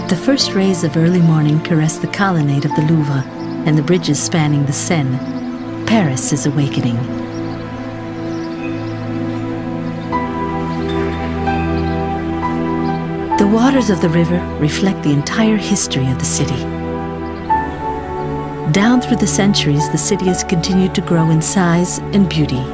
The first rays of early morning caress the colonnade of the Louvre and the bridges spanning the Seine. Paris is awakening. The waters of the river reflect the entire history of the city. Down through the centuries, the city has continued to grow in size and beauty.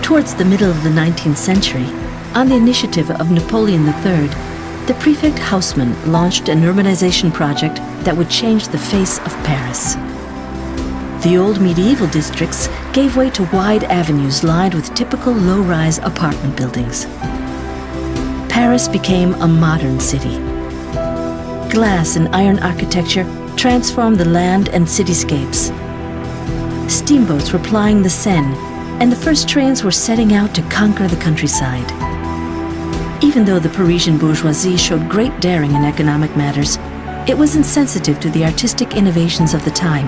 Towards the middle of the 19th century, on the initiative of Napoleon III, the prefect Haussmann launched an urbanization project that would change the face of Paris. The old medieval districts gave way to wide avenues lined with typical low-rise apartment buildings. Paris became a modern city. Glass and iron architecture transformed the land and cityscapes. Steamboats were plying the Seine, and the first trains were setting out to conquer the countryside. Even though the Parisian bourgeoisie showed great daring in economic matters, it was insensitive to the artistic innovations of the time.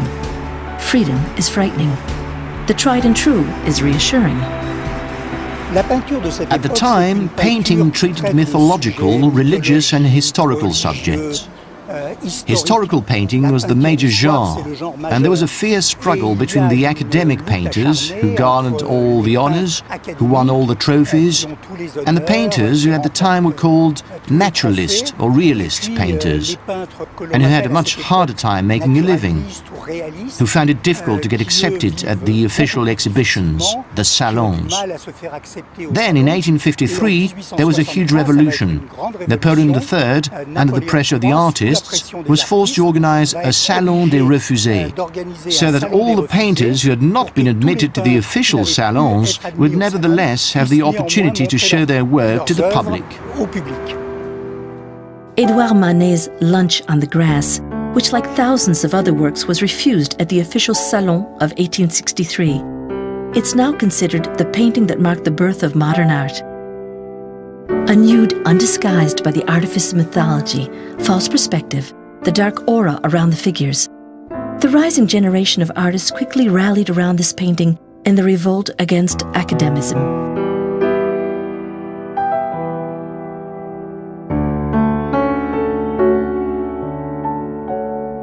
Freedom is frightening. The tried and true is reassuring. At the time, painting treated mythological, religious and historical subjects. Historical painting was the major genre, and there was a fierce struggle between the academic painters, who garnered all the honors, who won all the trophies, and the painters who at the time were called naturalist or realist painters, and who had a much harder time making a living, who found it difficult to get accepted at the official exhibitions, the salons. Then, in 1853, there was a huge revolution. Napoleon III, under the pressure of the artists, was forced to organize a Salon des Refusés, so that all the painters who had not been admitted to the official salons would nevertheless have the opportunity to show their work to the public. Edouard Manet's Lunch on the Grass, which like thousands of other works was refused at the official Salon of 1863. It's now considered the painting that marked the birth of modern art. A nude undisguised by the artifice of mythology, false perspective, the dark aura around the figures. The rising generation of artists quickly rallied around this painting in the revolt against academicism.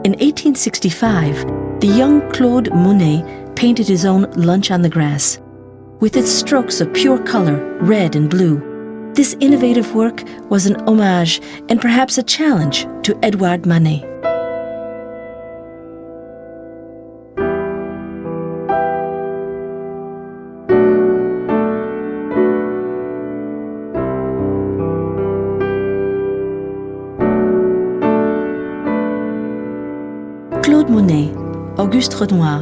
In 1865, the young Claude Monet painted his own Lunch on the Grass. With its strokes of pure color, red and blue, this innovative work was an homage and perhaps a challenge to Edouard Manet. Claude Monet, Auguste Renoir,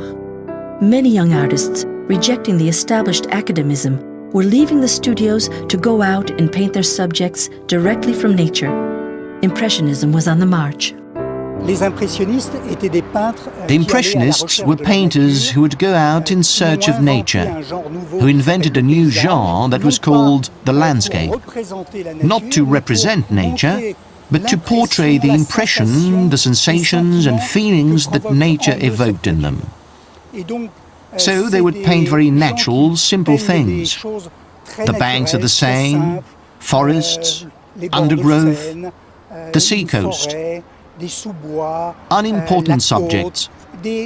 many young artists rejecting the established academicism were leaving the studios to go out and paint their subjects directly from nature. Impressionism was on the march. The Impressionists were painters who would go out in search of nature, who invented a new genre that was called the landscape, not to represent nature, but to portray the impression, the sensations and feelings that nature evoked in them. So they would paint very natural, simple things. The banks of the Seine, forests, undergrowth, the seacoast. Unimportant subjects,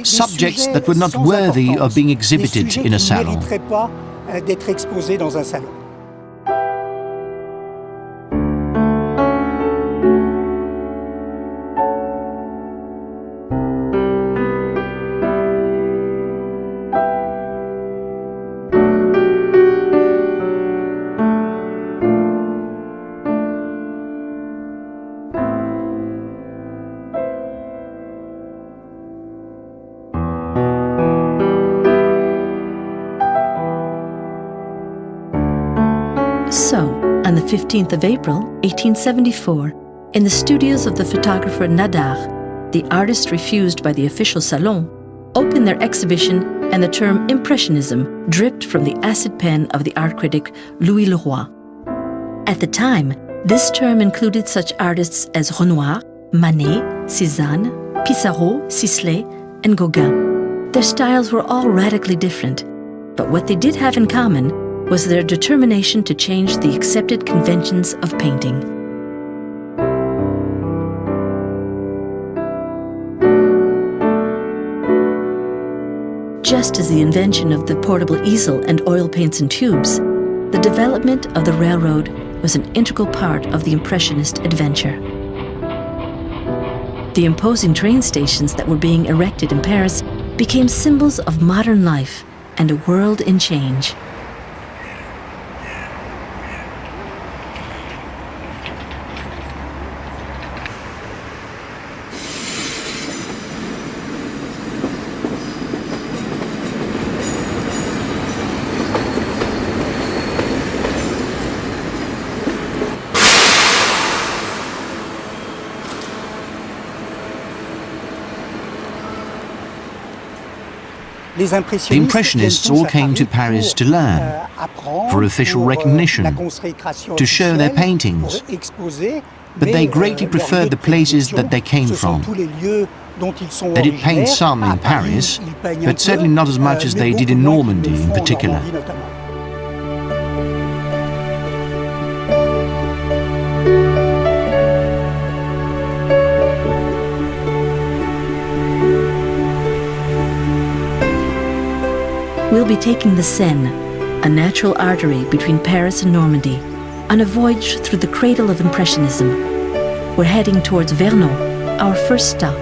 subjects that were not worthy of being exhibited in a salon. So, on the 15th of April, 1874, in the studios of the photographer Nadar, the artist refused by the official salon, opened their exhibition, and the term Impressionism dripped from the acid pen of the art critic Louis Leroy. At the time, This term included such artists as Renoir, Manet, Cézanne, Pissarro, Sisley, and Gauguin. Their styles were all radically different, but what they did have in common was their determination to change the accepted conventions of painting. Just as the invention of the portable easel and oil paints and tubes, the development of the railroad was an integral part of the Impressionist adventure. The imposing train stations that were being erected in Paris became symbols of modern life and a world in change. The Impressionists all came to Paris to learn, for official recognition, to show their paintings. But they greatly preferred the places that they came from. They did paint some in Paris, but certainly not as much as they did in Normandy in particular. We'll be taking the Seine, a natural artery between Paris and Normandy, on a voyage through the cradle of Impressionism. We're heading towards Vernon, our first stop.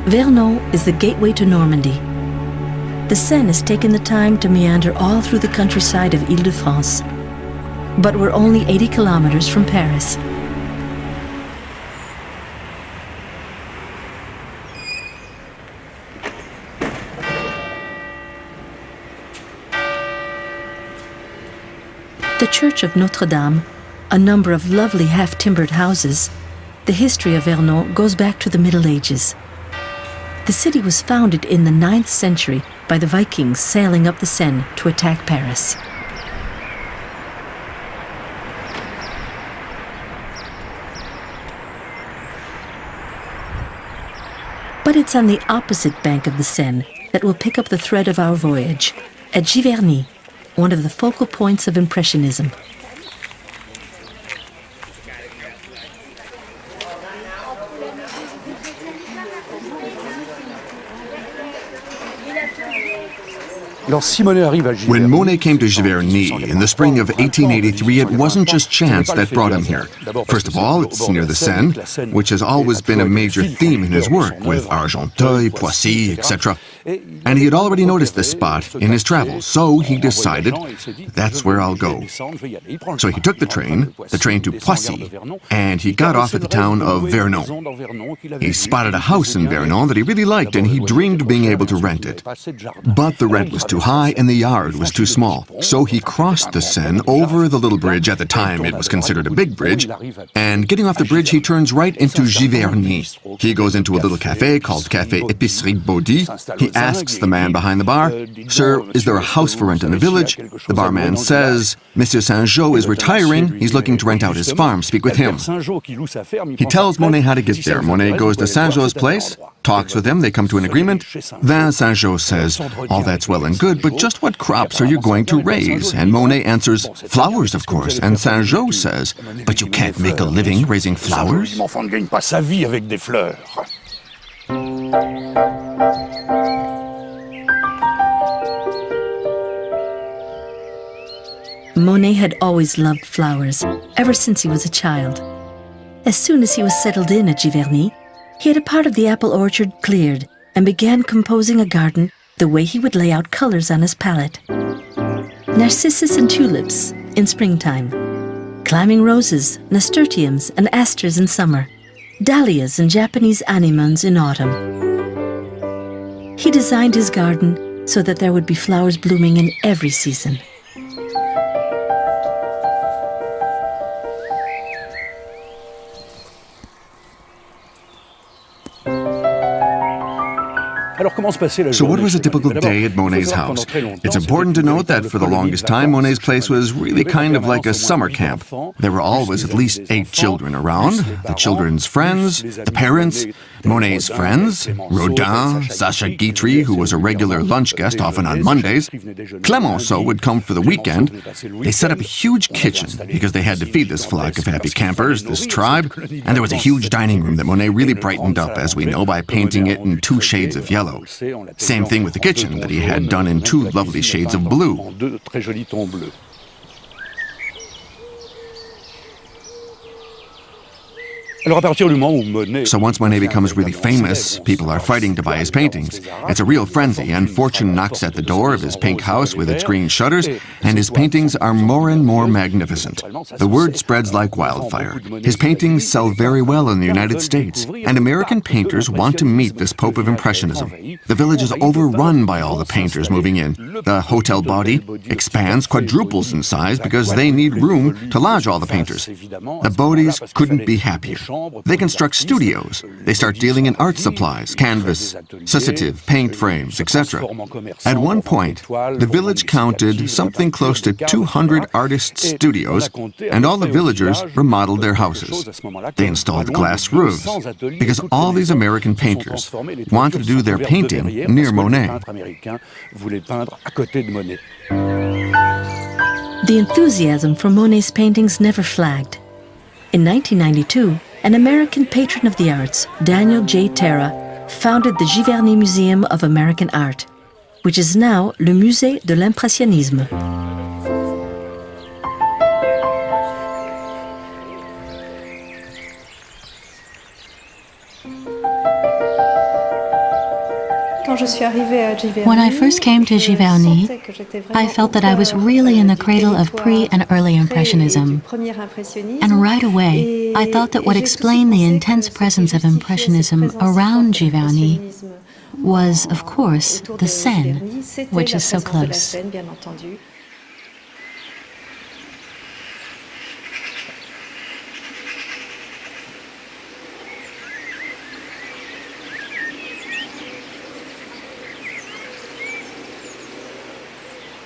Vernon is the gateway to Normandy. The Seine has taken the time to meander all through the countryside of Île-de-France, but we're only 80 kilometers from Paris. The Church of Notre-Dame, a number of lovely half-timbered houses, the history of Vernon goes back to the Middle Ages. The city was founded in the 9th century by the Vikings sailing up the Seine to attack Paris. But it's on the opposite bank of the Seine that will pick up the thread of our voyage, at Giverny, one of the focal points of Impressionism. When Monet came to Giverny in the spring of 1883, it wasn't just chance that brought him here. First of all, it's near the Seine, which has always been a major theme in his work, with Argenteuil, Poissy, etc. And he had already noticed this spot in his travels, so he decided, that's where I'll go. So he took the train to Poissy, and he got off at the town of Vernon. He spotted a house in Vernon that he really liked, and he dreamed of being able to rent it. But the rent was too high and the yard was too small. So he crossed the Seine over the little bridge. At the time it was considered a big bridge, and getting off the bridge he turns right into Giverny. He goes into a little cafe called Café Épicerie Baudy. He asks the man behind the bar, "Sir, is there a house for rent in the village?" The barman says, "Monsieur Saint-Jean is retiring. He's looking to rent out his farm. Speak with him." He tells Monet how to get there. Monet goes to Saint-Jean's place, talks with him, they come to an agreement. Then Saint-Jean says, "All that's well and good, but just what crops are you going to raise?" And Monet answers, "Flowers, of course." And Saint-Jean says, "But you can't make a living raising flowers." Monet had always loved flowers, ever since he was a child. As soon as he was settled in at Giverny, he had a part of the apple orchard cleared and began composing a garden the way he would lay out colors on his palette. Narcissus and tulips in springtime, climbing roses, nasturtiums and asters in summer, dahlias and Japanese anemons in autumn. He designed his garden so that there would be flowers blooming in every season. So what was a typical day at Monet's house? It's important to note that for the longest time, Monet's place was really kind of like a summer camp. There were always at least 8 children around, the children's friends, the parents, Monet's friends, Rodin, Sacha Guitry, who was a regular lunch guest often on Mondays. Clemenceau would come for the weekend. They set up a huge kitchen because they had to feed this flock of happy campers, this tribe, and there was a huge dining room that Monet really brightened up, as we know, by painting it in 2 shades of yellow. Same thing with the kitchen that he had done in 2 lovely shades of blue. So once Monet becomes really famous, people are fighting to buy his paintings. It's a real frenzy, and fortune knocks at the door of his pink house with its green shutters, and his paintings are more and more magnificent. The word spreads like wildfire. His paintings sell very well in the United States, and American painters want to meet this Pope of Impressionism. The village is overrun by all the painters moving in. The hotel body expands, quadruples in size because they need room to lodge all the painters. The Bodis couldn't be happier. They construct studios. They start dealing in art supplies, canvas, sensitive, paint frames, etc. At one point, the village counted something close to 200 artist studios, and all the villagers remodeled their houses. They installed glass roofs, because all these American painters wanted to do their painting near Monet. The enthusiasm for Monet's paintings never flagged. In 1992, an American patron of the arts, Daniel J. Terra, founded the Giverny Museum of American Art, which is now le Musée de l'Impressionnisme. When I first came to Giverny, I felt that I was really in the cradle of pre- and early Impressionism. And right away, I thought that what explained the intense presence of Impressionism around Giverny was, of course, the Seine, which is so close.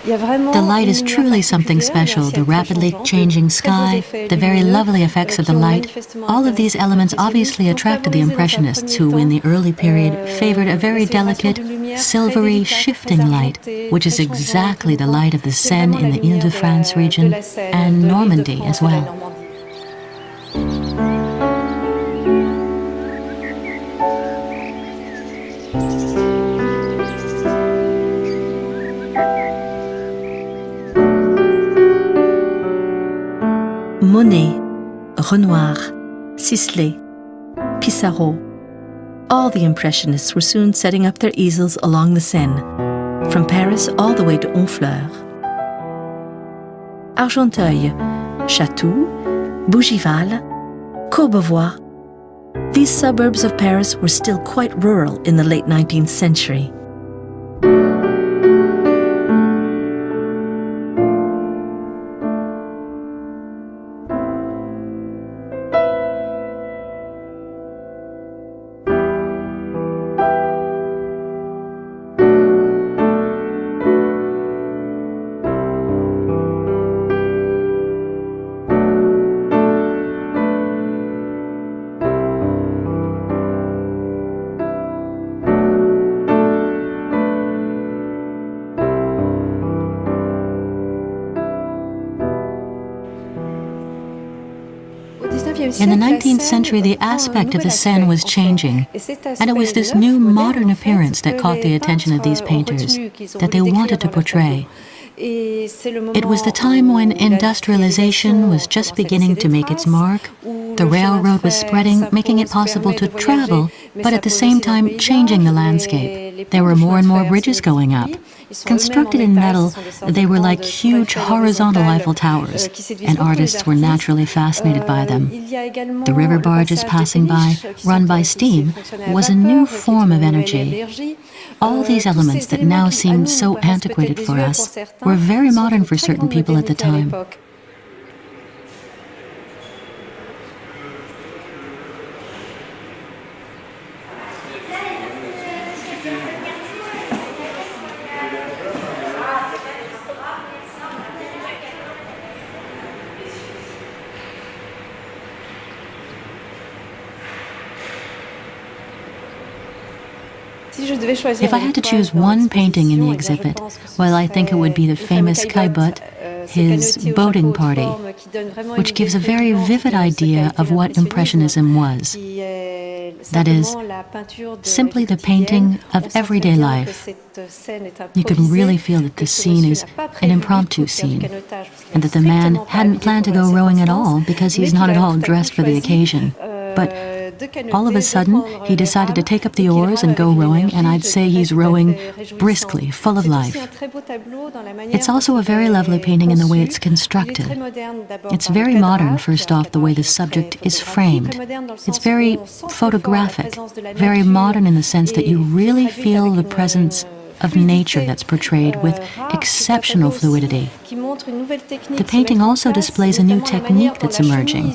The light is truly something special, the rapidly changing sky, the very lovely effects of the light. All of these elements obviously attracted the Impressionists, who in the early period favored a very delicate, silvery, shifting light, which is exactly the light of the Seine in the Ile-de-France region and Normandy as well. Monet, Renoir, Sisley, Pissarro. All the Impressionists were soon setting up their easels along the Seine, from Paris all the way to Honfleur. Argenteuil, Chatou, Bougival, Courbevoie. These suburbs of Paris were still quite rural in the late 19th century. In the 19th century, the aspect of the Seine was changing, and it was this new modern appearance that caught the attention of these painters, that they wanted to portray. It was the time when industrialization was just beginning to make its mark. The railroad was spreading, making it possible to travel, but at the same time changing the landscape. There were more and more bridges going up. Constructed in metal, they were like huge horizontal Eiffel Towers, and artists were naturally fascinated by them. The river barges passing by, run by steam, was a new form of energy. All these elements that now seem so antiquated for us were very modern for certain people at the time. If I had to choose one painting in the exhibit, well, I think it would be the famous Caillebotte, his boating party, which gives a very vivid idea of what Impressionism was. That is, simply the painting of everyday life. You can really feel that this scene is an impromptu scene, and that the man hadn't planned to go rowing at all because he's not at all dressed for the occasion. But all of a sudden, he decided to take up the oars and go rowing, and I'd say he's rowing briskly, full of life. It's also a very lovely painting in the way it's constructed. It's very modern, first off, the way the subject is framed. It's very photographic, very modern in the sense that you really feel the presence of nature that's portrayed with exceptional fluidity. The painting also displays a new technique that's emerging,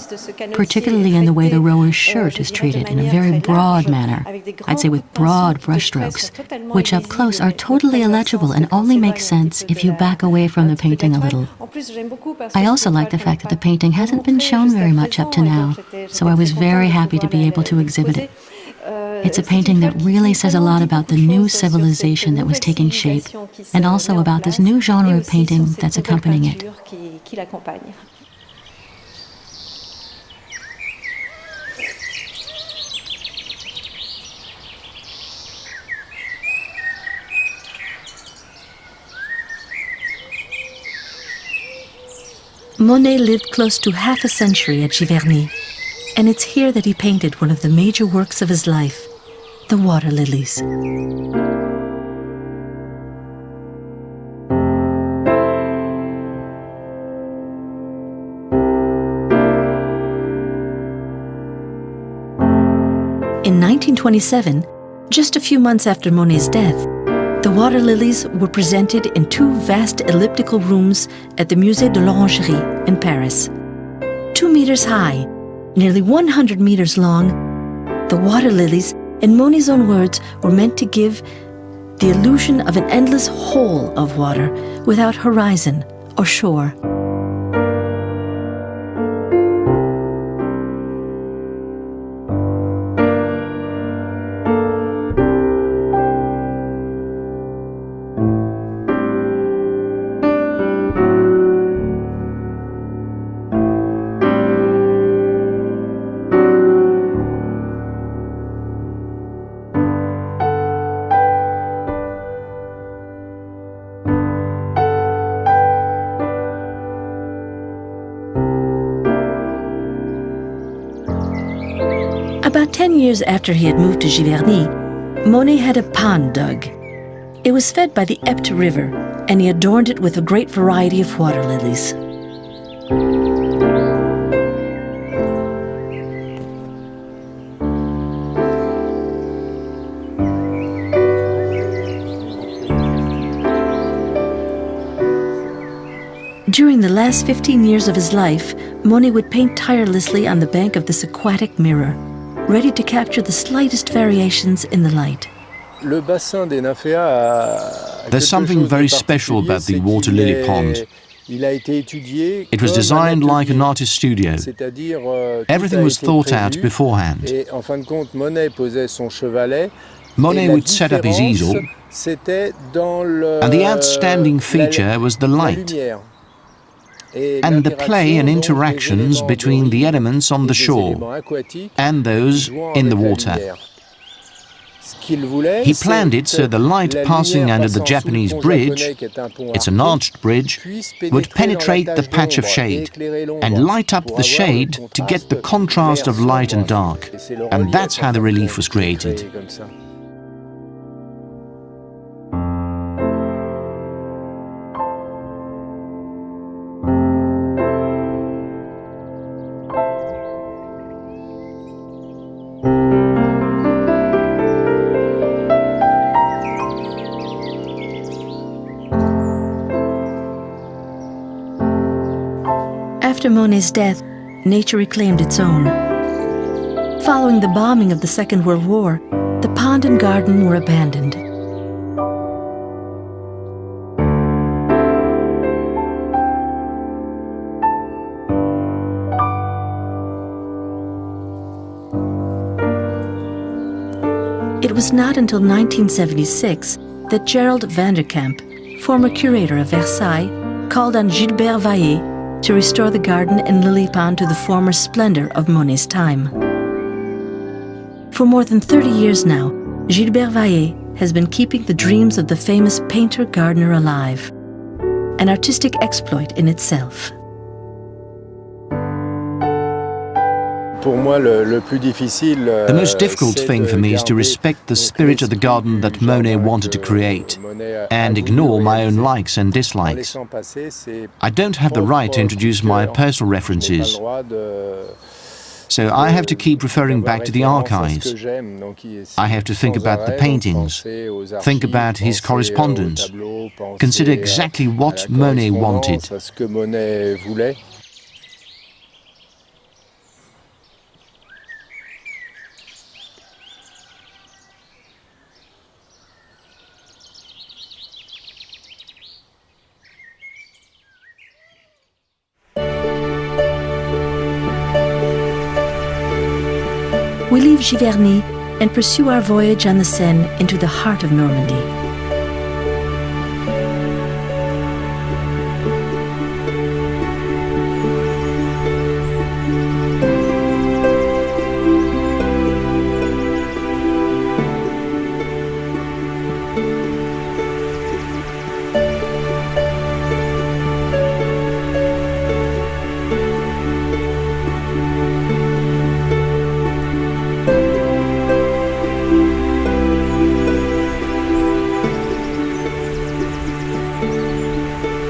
particularly in the way the rower's shirt is treated in a very broad manner, I'd say with broad brushstrokes, which up close are totally illegible and only make sense if you back away from the painting a little. I also like the fact that the painting hasn't been shown very much up to now, so I was very happy to be able to exhibit it. It's a painting that really says a lot about the new civilization that was taking shape, and also about this new genre of painting that's accompanying it. Monet lived close to half a century at Giverny, and it's here that he painted one of the major works of his life, the water lilies. In 1927, just a few months after Monet's death, the water lilies were presented in two vast elliptical rooms at the Musée de l'Orangerie in Paris. 2 meters high, nearly 100 meters long, the water lilies, in Monet's own words, were meant to give the illusion of an endless hole of water without horizon or shore. About 10 years after he had moved to Giverny, Monet had a pond dug. It was fed by the Epte River, and he adorned it with a great variety of water lilies. During the last 15 years of his life, Monet would paint tirelessly on the bank of this aquatic mirror, ready to capture the slightest variations in the light. There's something very special about the water lily pond. It was designed like an artist's studio. Everything was thought out beforehand. Monet would set up his easel, and the outstanding feature was the light, and the play and interactions between the elements on the shore and those in the water. He planned it so the light passing under the Japanese bridge, it's an arched bridge, would penetrate the patch of shade and light up the shade to get the contrast of light and dark. And that's how the relief was created. After Monet's death, nature reclaimed its own. Following the bombing of the Second World War, the pond and garden were abandoned. It was not until 1976 that Gerald van der Kamp, former curator of Versailles, called on Gilbert Vaillet to restore the garden and lily pond to the former splendor of Monet's time. For more than 30 years now, Gilbert Vaillet has been keeping the dreams of the famous painter-gardener alive, an artistic exploit in itself. The most difficult thing for me is to respect the spirit of the garden that Monet wanted to create and ignore my own likes and dislikes. I don't have the right to introduce my personal references, so I have to keep referring back to the archives. I have to think about the paintings, think about his correspondence, consider exactly what Monet wanted. We leave Giverny and pursue our voyage on the Seine into the heart of Normandy.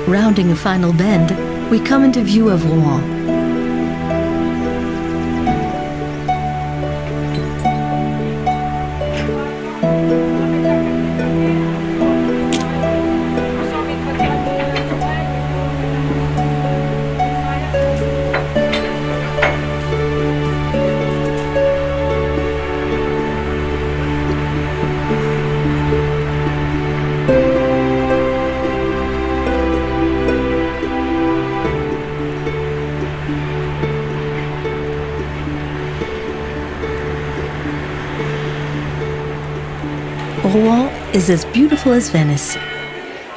Rounding a final bend, we come into view of Rouen. Rouen is as beautiful as Venice.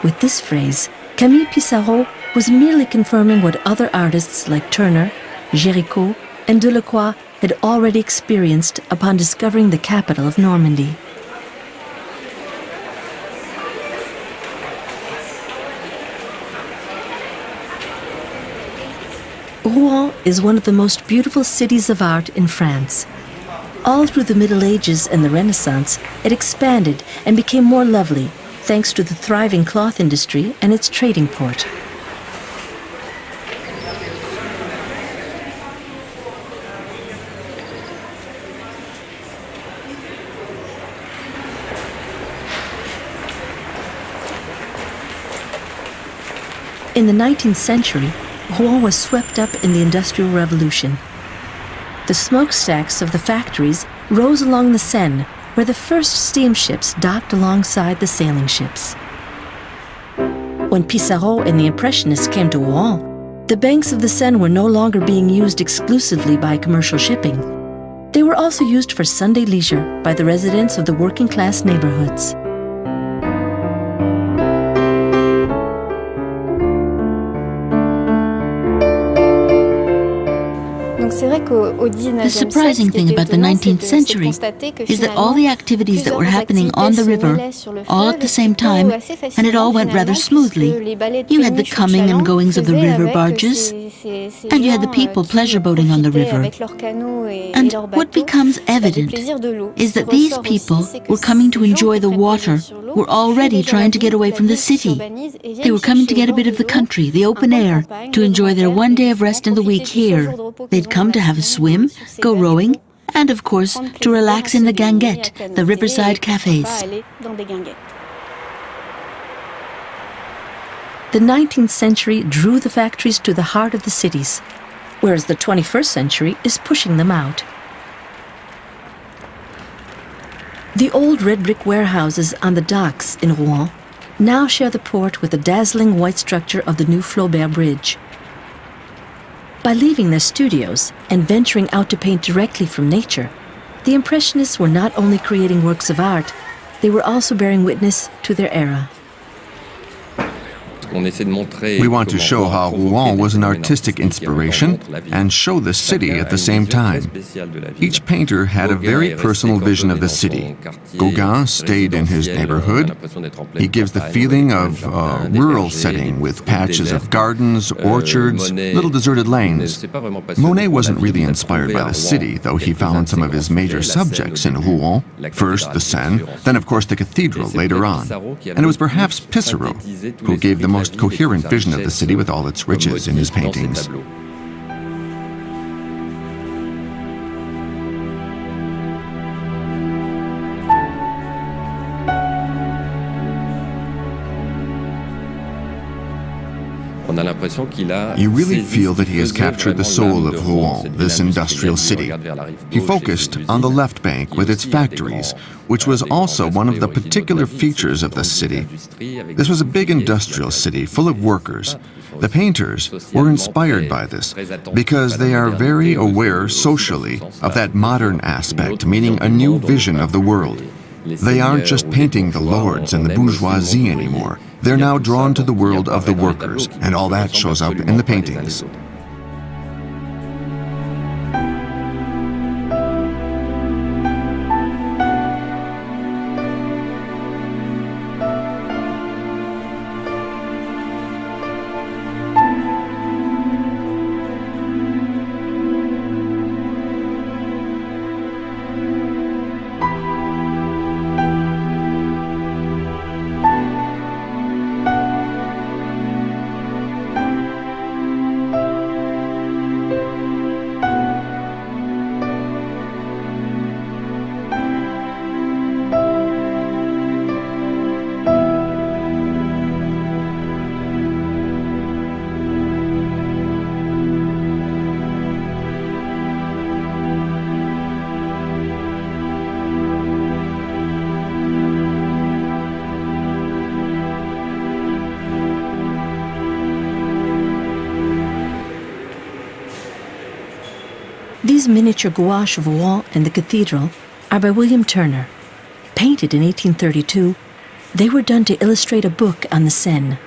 With this phrase, Camille Pissarro was merely confirming what other artists like Turner, Géricault, and Delacroix had already experienced upon discovering the capital of Normandy. Rouen is one of the most beautiful cities of art in France. All through the Middle Ages and the Renaissance, it expanded and became more lovely, thanks to the thriving cloth industry and its trading port. In the 19th century, Rouen was swept up in the Industrial Revolution. The smokestacks of the factories rose along the Seine, where the first steamships docked alongside the sailing ships. When Pissarro and the Impressionists came to Rouen, the banks of the Seine were no longer being used exclusively by commercial shipping. They were also used for Sunday leisure by the residents of the working-class neighborhoods. The surprising thing about the 19th century is that all the activities that were happening on the river, all at the same time, and it all went rather smoothly. You had the coming and goings of the river barges, and you had the people pleasure boating on the river. And what becomes evident is that these people were coming to enjoy the water, were already trying to get away from the city. They were coming to get a bit of the country, the open air, to enjoy their one day of rest in the week here. They'd come to have a swim, go rowing, and of course, to relax in the guinguettes, the riverside cafes. The 19th century drew the factories to the heart of the cities. whereas the 21st century is pushing them out. The old red brick warehouses on the docks in Rouen now share the port with the dazzling white structure of the new Flaubert Bridge. By leaving their studios and venturing out to paint directly from nature, the Impressionists were not only creating works of art, they were also bearing witness to their era. We want to show how Rouen was an artistic inspiration and show the city at the same time. Each painter had a very personal vision of the city. Gauguin stayed in his neighborhood. He gives the feeling of a rural setting with patches of gardens, orchards, little deserted lanes. Monet wasn't really inspired by the city, though he found some of his major subjects in Rouen. First the Seine, then of course the cathedral later on. And it was perhaps Pissarro who gave the most coherent vision of the city with all its riches in his paintings. You really feel that he has captured the soul of Rouen, this industrial city. He focused on the left bank with its factories, which was also one of the particular features of the city. This was a big industrial city full of workers. The painters were inspired by this because they are very aware socially of that modern aspect, meaning a new vision of the world. They aren't just painting the lords and the bourgeoisie anymore. They're now drawn to the world of the workers, and all that shows up in the paintings. These miniature gouache of Rouen and the cathedral are by William Turner. Painted in 1832, they were done to illustrate a book on the Seine.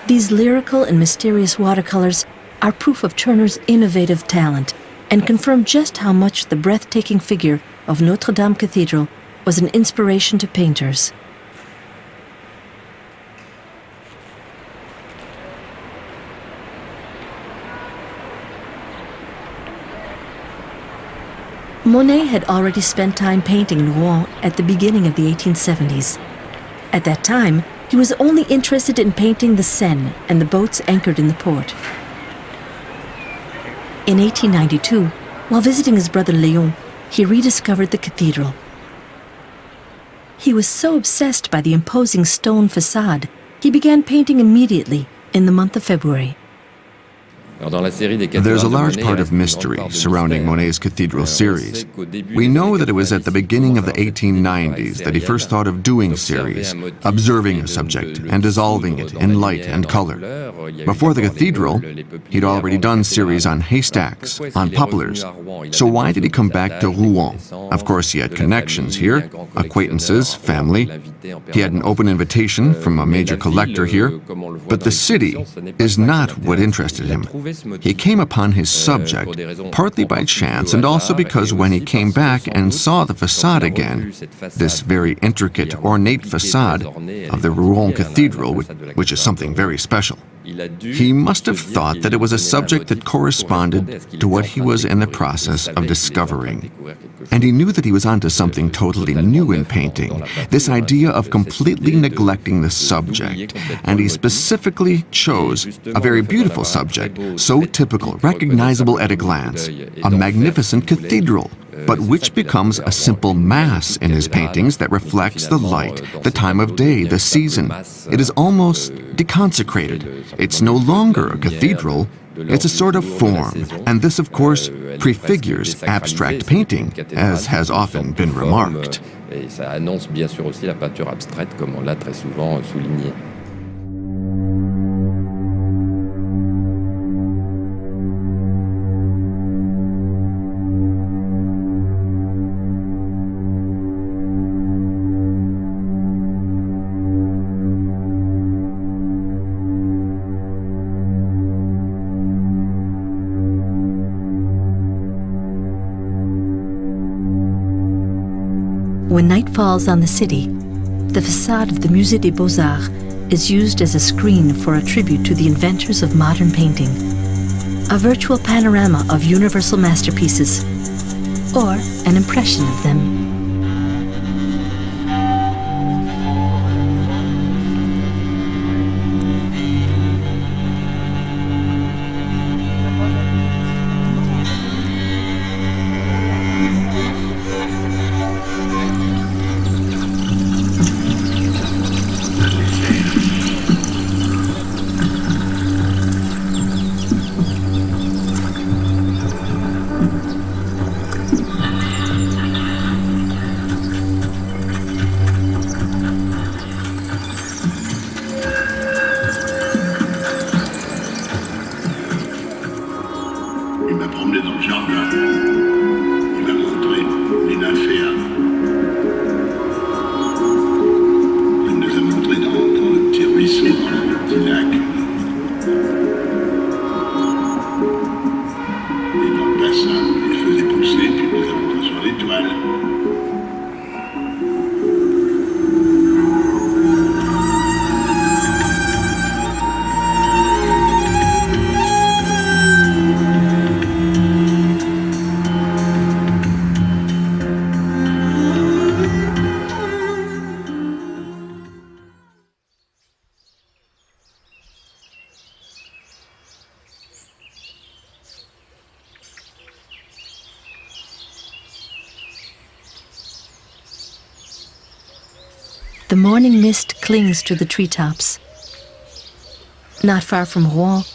These lyrical and mysterious watercolors are proof of Turner's innovative talent and confirm just how much the breathtaking figure of Notre Dame Cathedral was an inspiration to painters. Monet had already spent time painting in Rouen at the beginning of the 1870s. At that time, he was only interested in painting the Seine and the boats anchored in the port. In 1892, while visiting his brother Léon, he rediscovered the cathedral. He was so obsessed by the imposing stone facade, he began painting immediately in the month of February. There's a large part of mystery surrounding Monet's cathedral series. We know that it was at the beginning of the 1890s that he first thought of doing series, observing a subject and dissolving it in light and color. Before the cathedral, he'd already done series on haystacks, on poplars. So why did he come back to Rouen? Of course, he had connections here, acquaintances, family. He had an open invitation from a major collector here. But the city is not what interested him. He came upon his subject partly by chance and also because when he came back and saw the facade again, this very intricate, ornate facade of the Rouen Cathedral, which is something very special, he must have thought that it was a subject that corresponded to what he was in the process of discovering. And he knew that he was onto something totally new in painting, this idea of completely neglecting the subject. And he specifically chose a very beautiful subject, so typical, recognizable at a glance, a magnificent cathedral, but which becomes a simple mass in his paintings that reflects the light, the time of day, the season. It is almost deconsecrated. It's no longer a cathedral, It's a sort of form, and this, of course, prefigures abstract painting, as has often been remarked. Et ça annonce bien sûr aussi la peinture abstraite, comme on l'a très souvent souligné. When night falls on the city, the facade of the Musée des Beaux-Arts is used as a screen for a tribute to the inventors of modern painting, a virtual panorama of universal masterpieces, or an impression of them. The morning mist clings to the treetops. Not far from Rouen,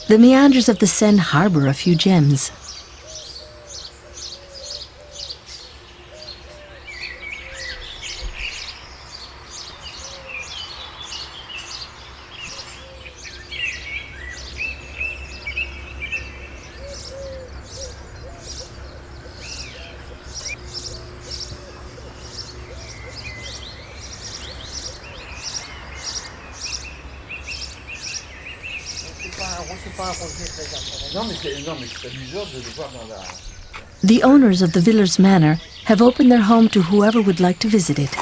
the meanders of the Seine harbor a few gems. The owners of the Villers Manor have opened their home to whoever would like to visit it.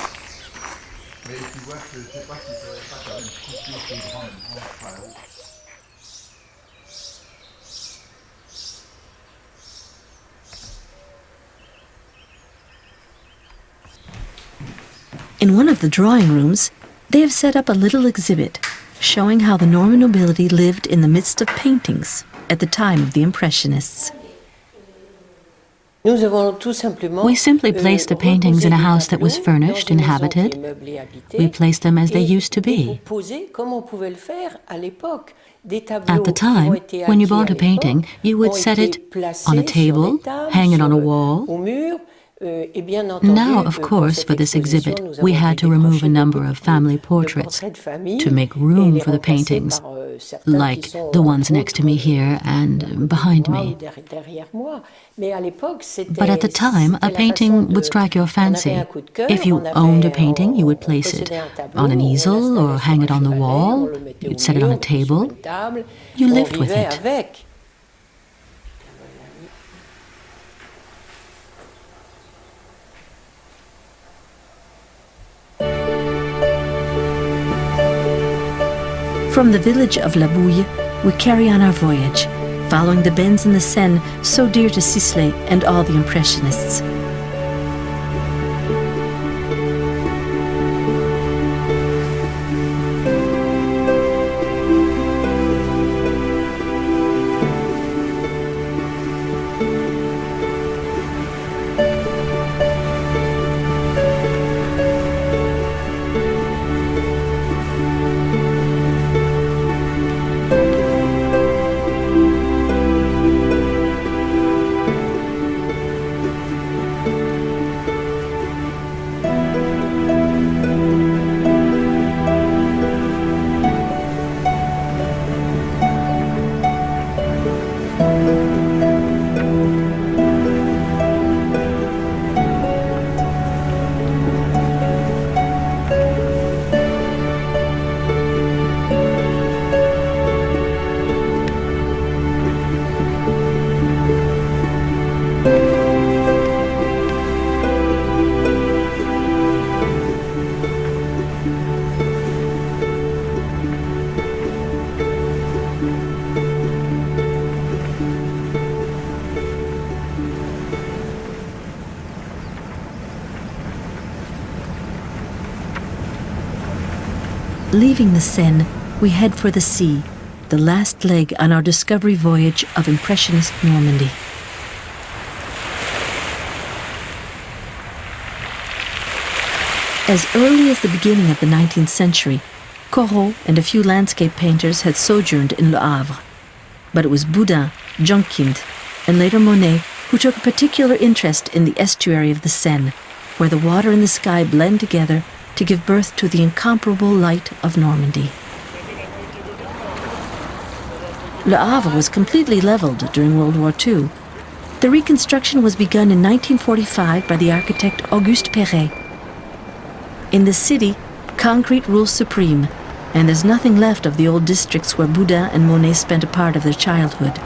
In one of the drawing rooms, they have set up a little exhibit showing how the Norman nobility lived in the midst of paintings at the time of the Impressionists. We simply placed the paintings in a house that was furnished, inhabited. We placed them as they used to be. At the time, when you bought a painting, you would set it on a table, hang it on a wall. Now, of course, for this exhibit, we had to remove a number of family portraits to make room for the paintings, like the ones next to me here and behind me. But at the time, a painting would strike your fancy. If you owned a painting, you would place it on an easel or hang it on the wall. You'd set it on a table. You lived with it. From the village of La Bouille, we carry on our voyage, following the bends in the Seine so dear to Sisley and all the Impressionists. Leaving the Seine, we head for the sea, the last leg on our discovery voyage of Impressionist Normandy. As early as the beginning of the 19th century, Corot and a few landscape painters had sojourned in Le Havre. But it was Boudin, Jonquind, and later Monet who took a particular interest in the estuary of the Seine, where the water and the sky blend together to give birth to the incomparable light of Normandy. Le Havre was completely leveled during World War II. The reconstruction was begun in 1945 by the architect Auguste Perret. In the city, concrete rules supreme, and there's nothing left of the old districts where Boudin and Monet spent a part of their childhood.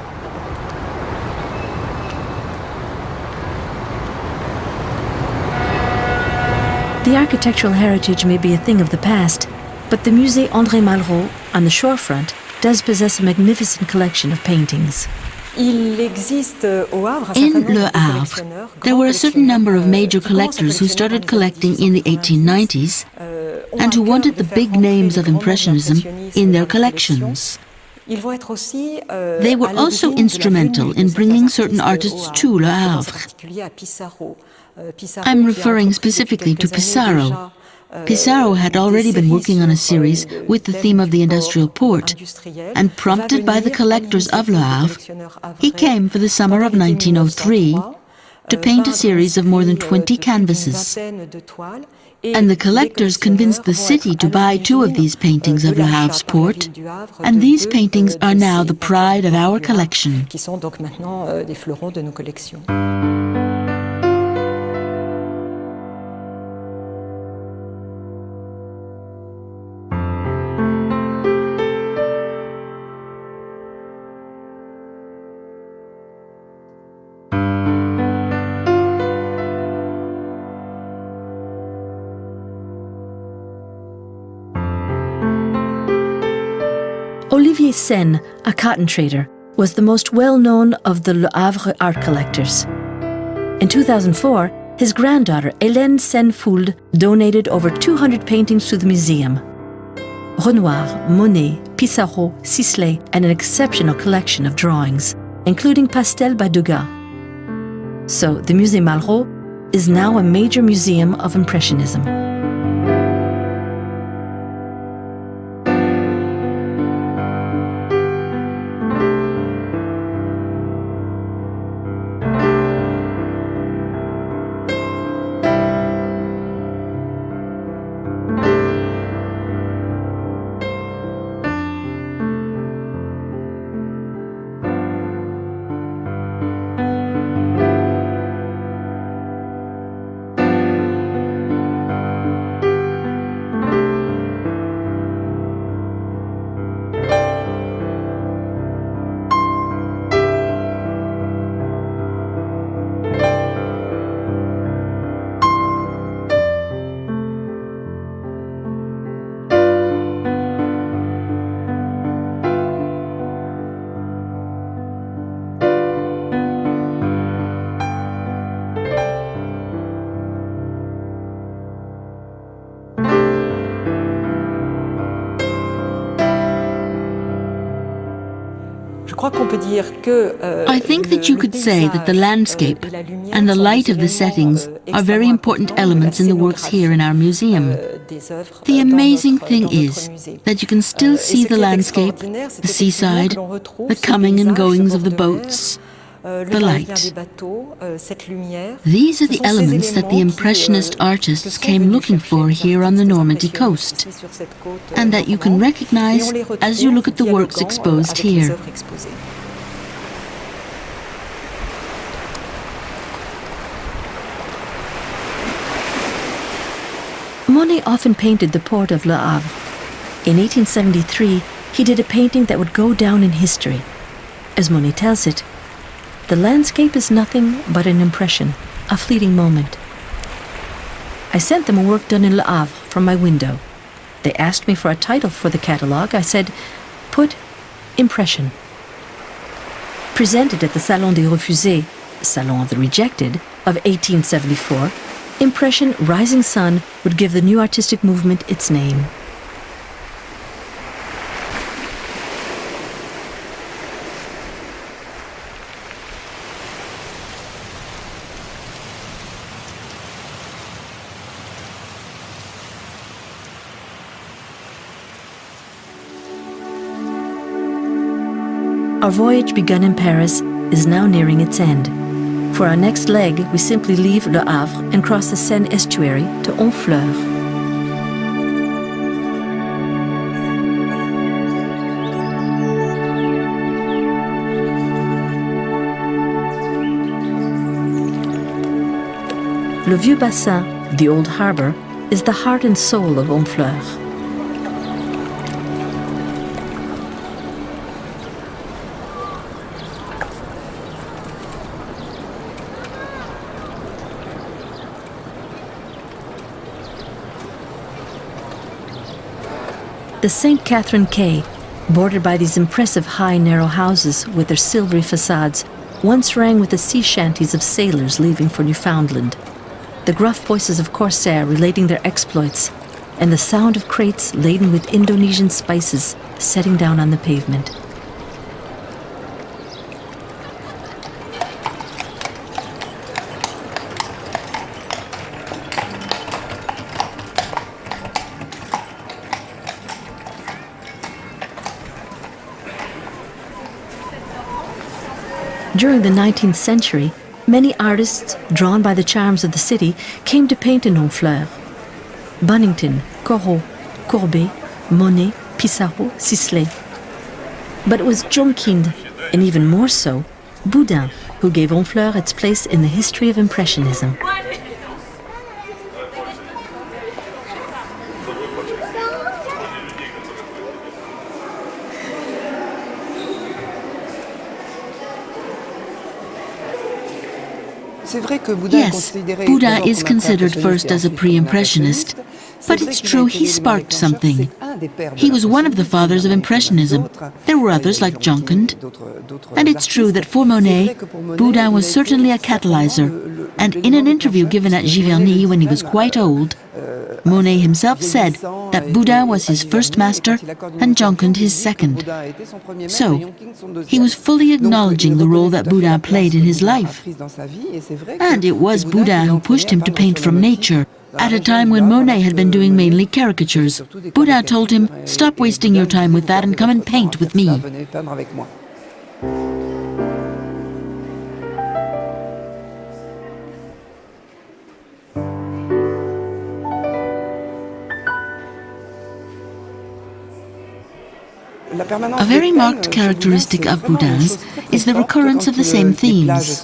The architectural heritage may be a thing of the past, but the Musée André Malraux on the shorefront does possess a magnificent collection of paintings. In Le Havre, there were a certain number of major collectors who started collecting in the 1890s and who wanted the big names of Impressionism in their collections. They were also instrumental in bringing certain artists to Le Havre. I'm referring specifically to Pissarro. Pissarro had already been working on a series with the theme of the industrial port, and prompted by the collectors of Le Havre, he came for the summer of 1903 to paint a series of more than 20 canvases. And the collectors convinced the city to buy 2 of these paintings of Le Havre's port, and these paintings are now the pride of our collection. Olivier Seine, a cotton trader, was the most well-known of the Le Havre art collectors. In 2004, his granddaughter, Hélène Seine-Fould, donated over 200 paintings to the museum. Renoir, Monet, Pissarro, Sisley, and an exceptional collection of drawings, including pastels by Degas. So, the Musée Malraux is now a major museum of Impressionism. I think that you could say that the landscape and the light of the settings are very important elements in the works here in our museum. The amazing thing is that you can still see the landscape, the seaside, the coming and goings of the boats, the light. These are the elements that the Impressionist artists came looking for here on the Normandy coast, and that you can recognize as you look at the works exposed here. Monet often painted the port of Le Havre. In 1873, he did a painting that would go down in history. As Monet tells it, the landscape is nothing but an impression, a fleeting moment. I sent them a work done in Le Havre from my window. They asked me for a title for the catalogue. I said, put Impression. Presented at the Salon des Refusés, Salon of the Rejected, of 1874, Impression Rising Sun would give the new artistic movement its name. Our voyage begun in Paris is now nearing its end. For our next leg, we simply leave Le Havre and cross the Seine estuary to Honfleur. Le Vieux Bassin, the old harbour, is the heart and soul of Honfleur. The St. Catherine Quay, bordered by these impressive high, narrow houses with their silvery facades, once rang with the sea shanties of sailors leaving for Newfoundland, the gruff voices of corsairs relating their exploits, and the sound of crates laden with Indonesian spices setting down on the pavement. During the 19th century, many artists, drawn by the charms of the city, came to paint in Honfleur. Bunnington, Corot, Courbet, Monet, Pissarro, Sisley. But it was Jonquind, and even more so, Boudin, who gave Honfleur its place in the history of Impressionism. Yes, Boudin is considered first as a pre-impressionist, but it's true he sparked something. He was one of the fathers of Impressionism. There were others like Jonquind. And it's true that for Monet, Boudin was certainly a catalyzer. And in an interview given at Giverny when he was quite old, Monet himself said that Boudin was his first master and Jonquind his second. So, he was fully acknowledging the role that Boudin played in his life. And it was Boudin who pushed him to paint from nature, at a time when Monet had been doing mainly caricatures. Boudin told him, "Stop wasting your time with that and come and paint with me." A very marked characteristic of Boudin's is the recurrence of the same themes.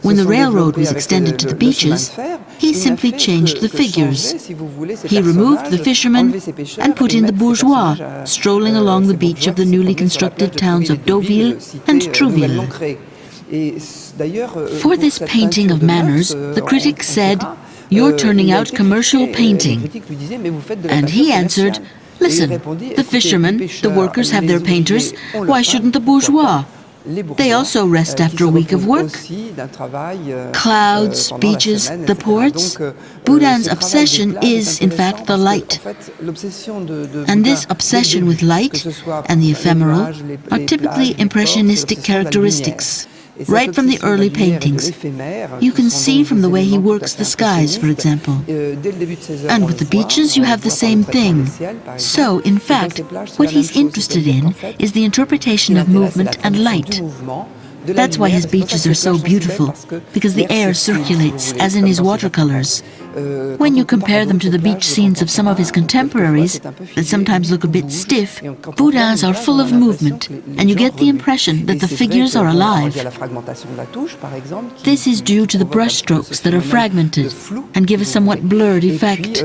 When the railroad was extended to the beaches, he simply changed the figures. He removed the fishermen and put in the bourgeois, strolling along the beach of the newly constructed towns of Deauville and Trouville. For this painting of manners, the critics said, "You're turning out commercial painting." And he answered, "Listen, the fishermen, the workers have their painters, why shouldn't the bourgeois? They also rest after a week of work." Clouds, beaches, the ports. Boudin's obsession is, in fact, the light. And this obsession with light and the ephemeral are typically impressionistic characteristics. Right from the early paintings. You can see from the way he works the skies, for example. And with the beaches, you have the same thing. So, in fact, what he's interested in is the interpretation of movement and light. That's why his beaches are so beautiful, because the air circulates, as in his watercolors. When you compare them to the beach scenes of some of his contemporaries, that sometimes look a bit stiff, Boudin's are full of movement, and you get the impression that the figures are alive. This is due to the brushstrokes that are fragmented and give a somewhat blurred effect.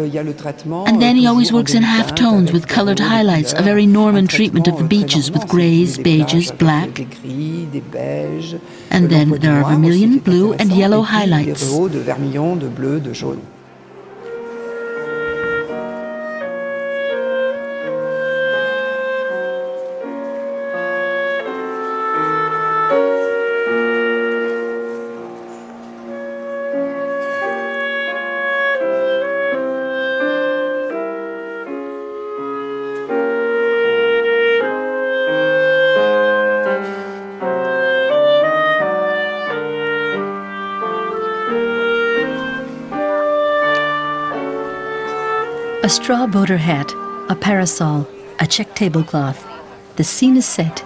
And then he always works in half-tones with colored highlights, a very Norman treatment of the beaches with greys, beiges, black. And then there are vermilion, blue, and yellow highlights. A straw boater hat, a parasol, a check tablecloth. The scene is set.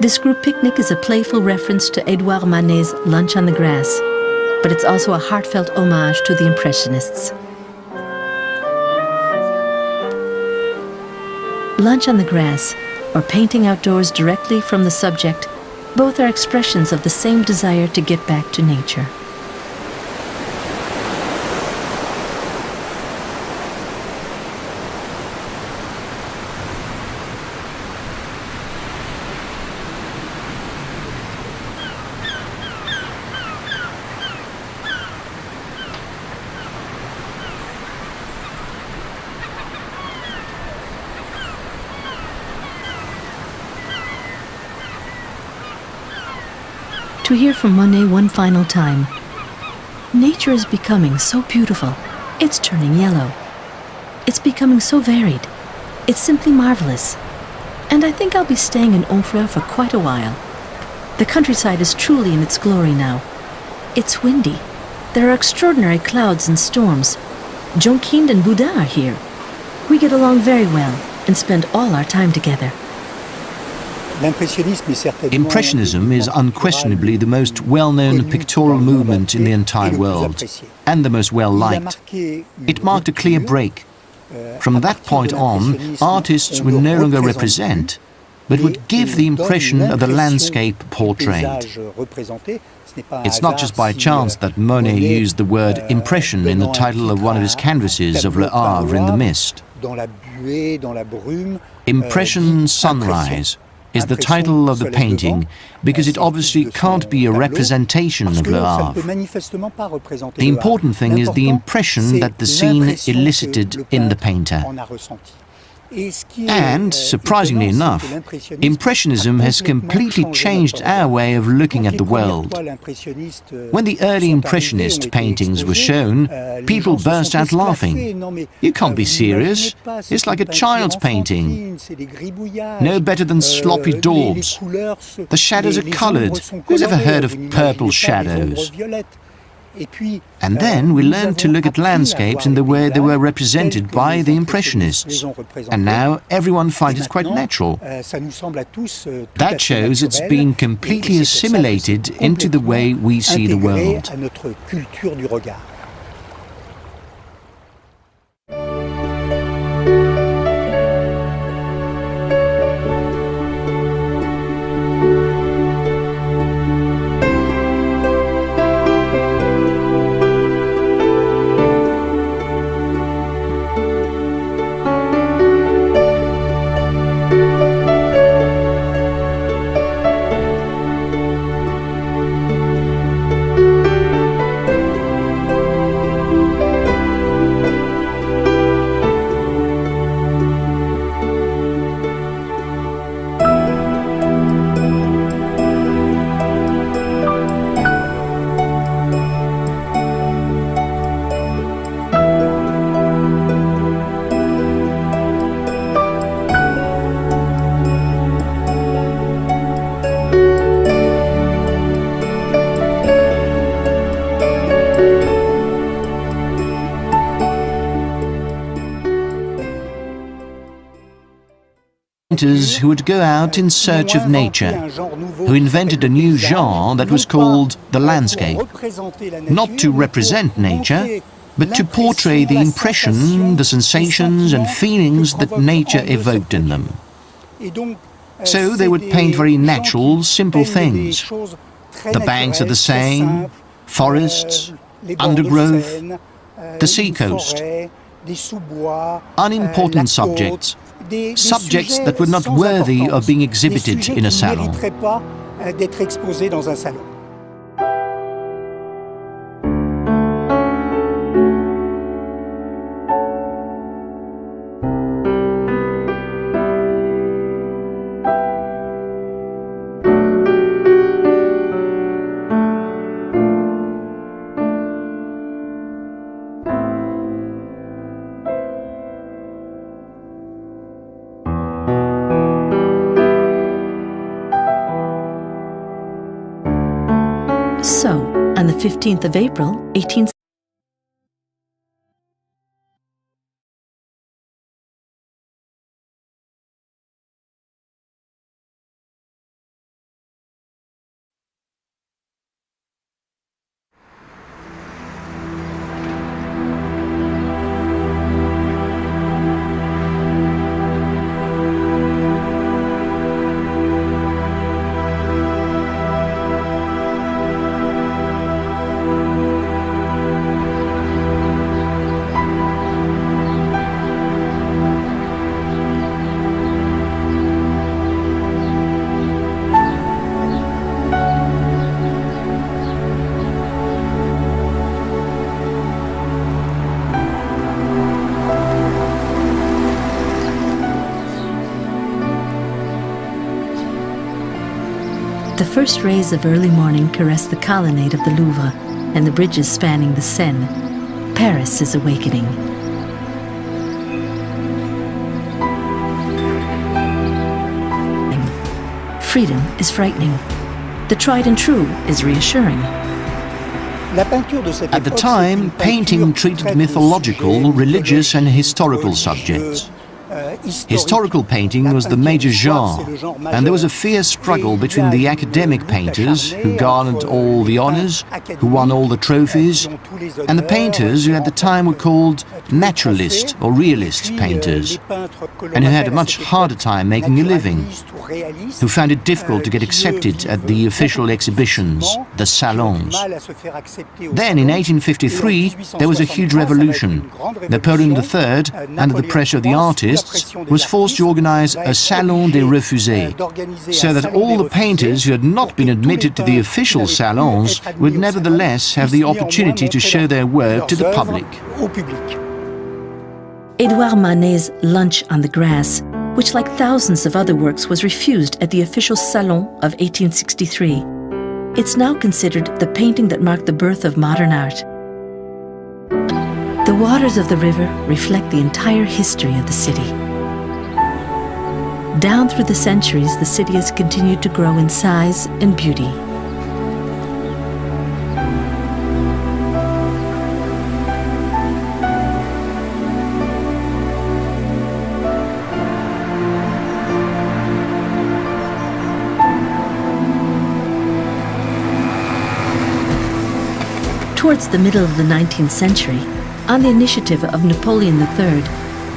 This group picnic is a playful reference to Edouard Manet's Lunch on the Grass, but it's also a heartfelt homage to the Impressionists. Lunch on the Grass, or painting outdoors directly from the subject, both are expressions of the same desire to get back to nature. To hear from Monet one final time. Nature is becoming so beautiful. It's turning yellow. It's becoming so varied. It's simply marvelous. And I think I'll be staying in Honfleur for quite a while. The countryside is truly in its glory now. It's windy. There are extraordinary clouds and storms. Jonquind and Boudin are here. We get along very well and spend all our time together. Impressionism is unquestionably the most well-known pictorial movement in the entire world, and the most well-liked. It marked a clear break. From that point on, artists would no longer represent, but would give the impression of the landscape portrayed. It's not just by chance that Monet used the word impression in the title of one of his canvases of Le Havre in the Mist. Impression Sunrise is the title of the painting because it obviously can't be a representation of Le Havre. The important thing is the impression that the scene elicited in the painter. And, surprisingly enough, Impressionism has completely changed our way of looking at the world. When the early Impressionist paintings were shown, people burst out laughing. You can't be serious. It's like a child's painting. No better than sloppy daubs. The shadows are coloured. Who's ever heard of purple shadows? And then we learned to look at landscapes in the way they were represented by the Impressionists. And now everyone finds it quite natural. That shows it's been completely assimilated into the way we see the world. Who would go out in search of nature, who invented a new genre that was called the landscape, not to represent nature, but to portray the impression, the sensations and feelings that nature evoked in them. So they would paint very natural, simple things. The banks of the Seine, forests, undergrowth, the seacoast, unimportant subjects, subjects that were not worthy of being exhibited in a salon. So, on the 15th of April, 1870, The first rays of early morning caress the colonnade of the Louvre and the bridges spanning the Seine. Paris is awakening. Freedom is frightening. The tried and true is reassuring. At the time, painting treated mythological, religious and historical subjects. Historical painting was the major genre, and there was a fierce struggle between the academic painters, who garnered all the honors, who won all the trophies, and the painters who at the time were called naturalist or realist painters, and who had a much harder time making a living, who found it difficult to get accepted at the official exhibitions, the salons. Then, in 1853, there was a huge revolution. Napoleon III, under the pressure of the artists, was forced to organize a Salon des Refusés, so that all the painters who had not been admitted to the official salons would nevertheless have the opportunity to show their work to the public. Edouard Manet's Lunch on the Grass, which like thousands of other works was refused at the official Salon of 1863. It's now considered the painting that marked the birth of modern art. The waters of the river reflect the entire history of the city. Down through the centuries, the city has continued to grow in size and beauty. Towards the middle of the 19th century, on the initiative of Napoleon III,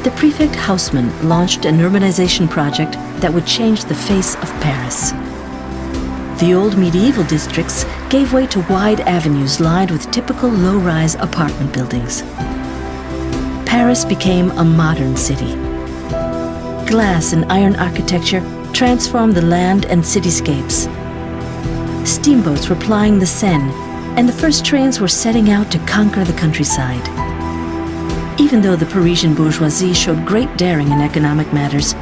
the prefect Haussmann launched an urbanization project that would change the face of Paris. The old medieval districts gave way to wide avenues lined with typical low-rise apartment buildings. Paris became a modern city. Glass and iron architecture transformed the land and cityscapes. Steamboats were plying the Seine, and the first trains were setting out to conquer the countryside. Even though the Parisian bourgeoisie showed great daring in economic matters,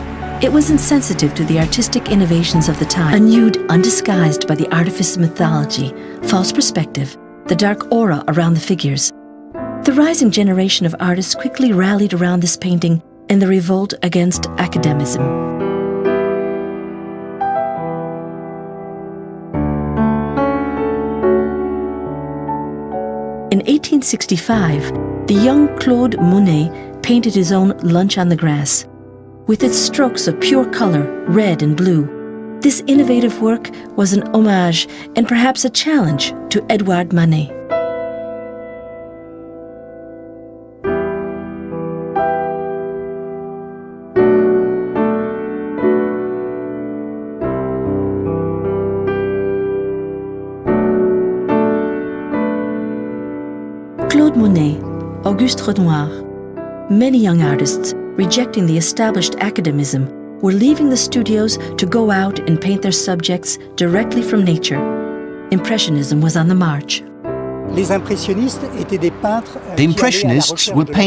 it was insensitive to the artistic innovations of the time, unused, undisguised by the artifice of mythology, false perspective, the dark aura around the figures. The rising generation of artists quickly rallied around this painting in the revolt against academicism. In 1865, the young Claude Monet painted his own Lunch on the Grass. With its strokes of pure color, red and blue, this innovative work was an homage and perhaps a challenge to Edouard Manet. Claude Monet, Auguste Renoir, many young artists, rejecting the established academicism, were leaving the studios to go out and paint their subjects directly from nature. Impressionism was on the march. The Impressionists were painters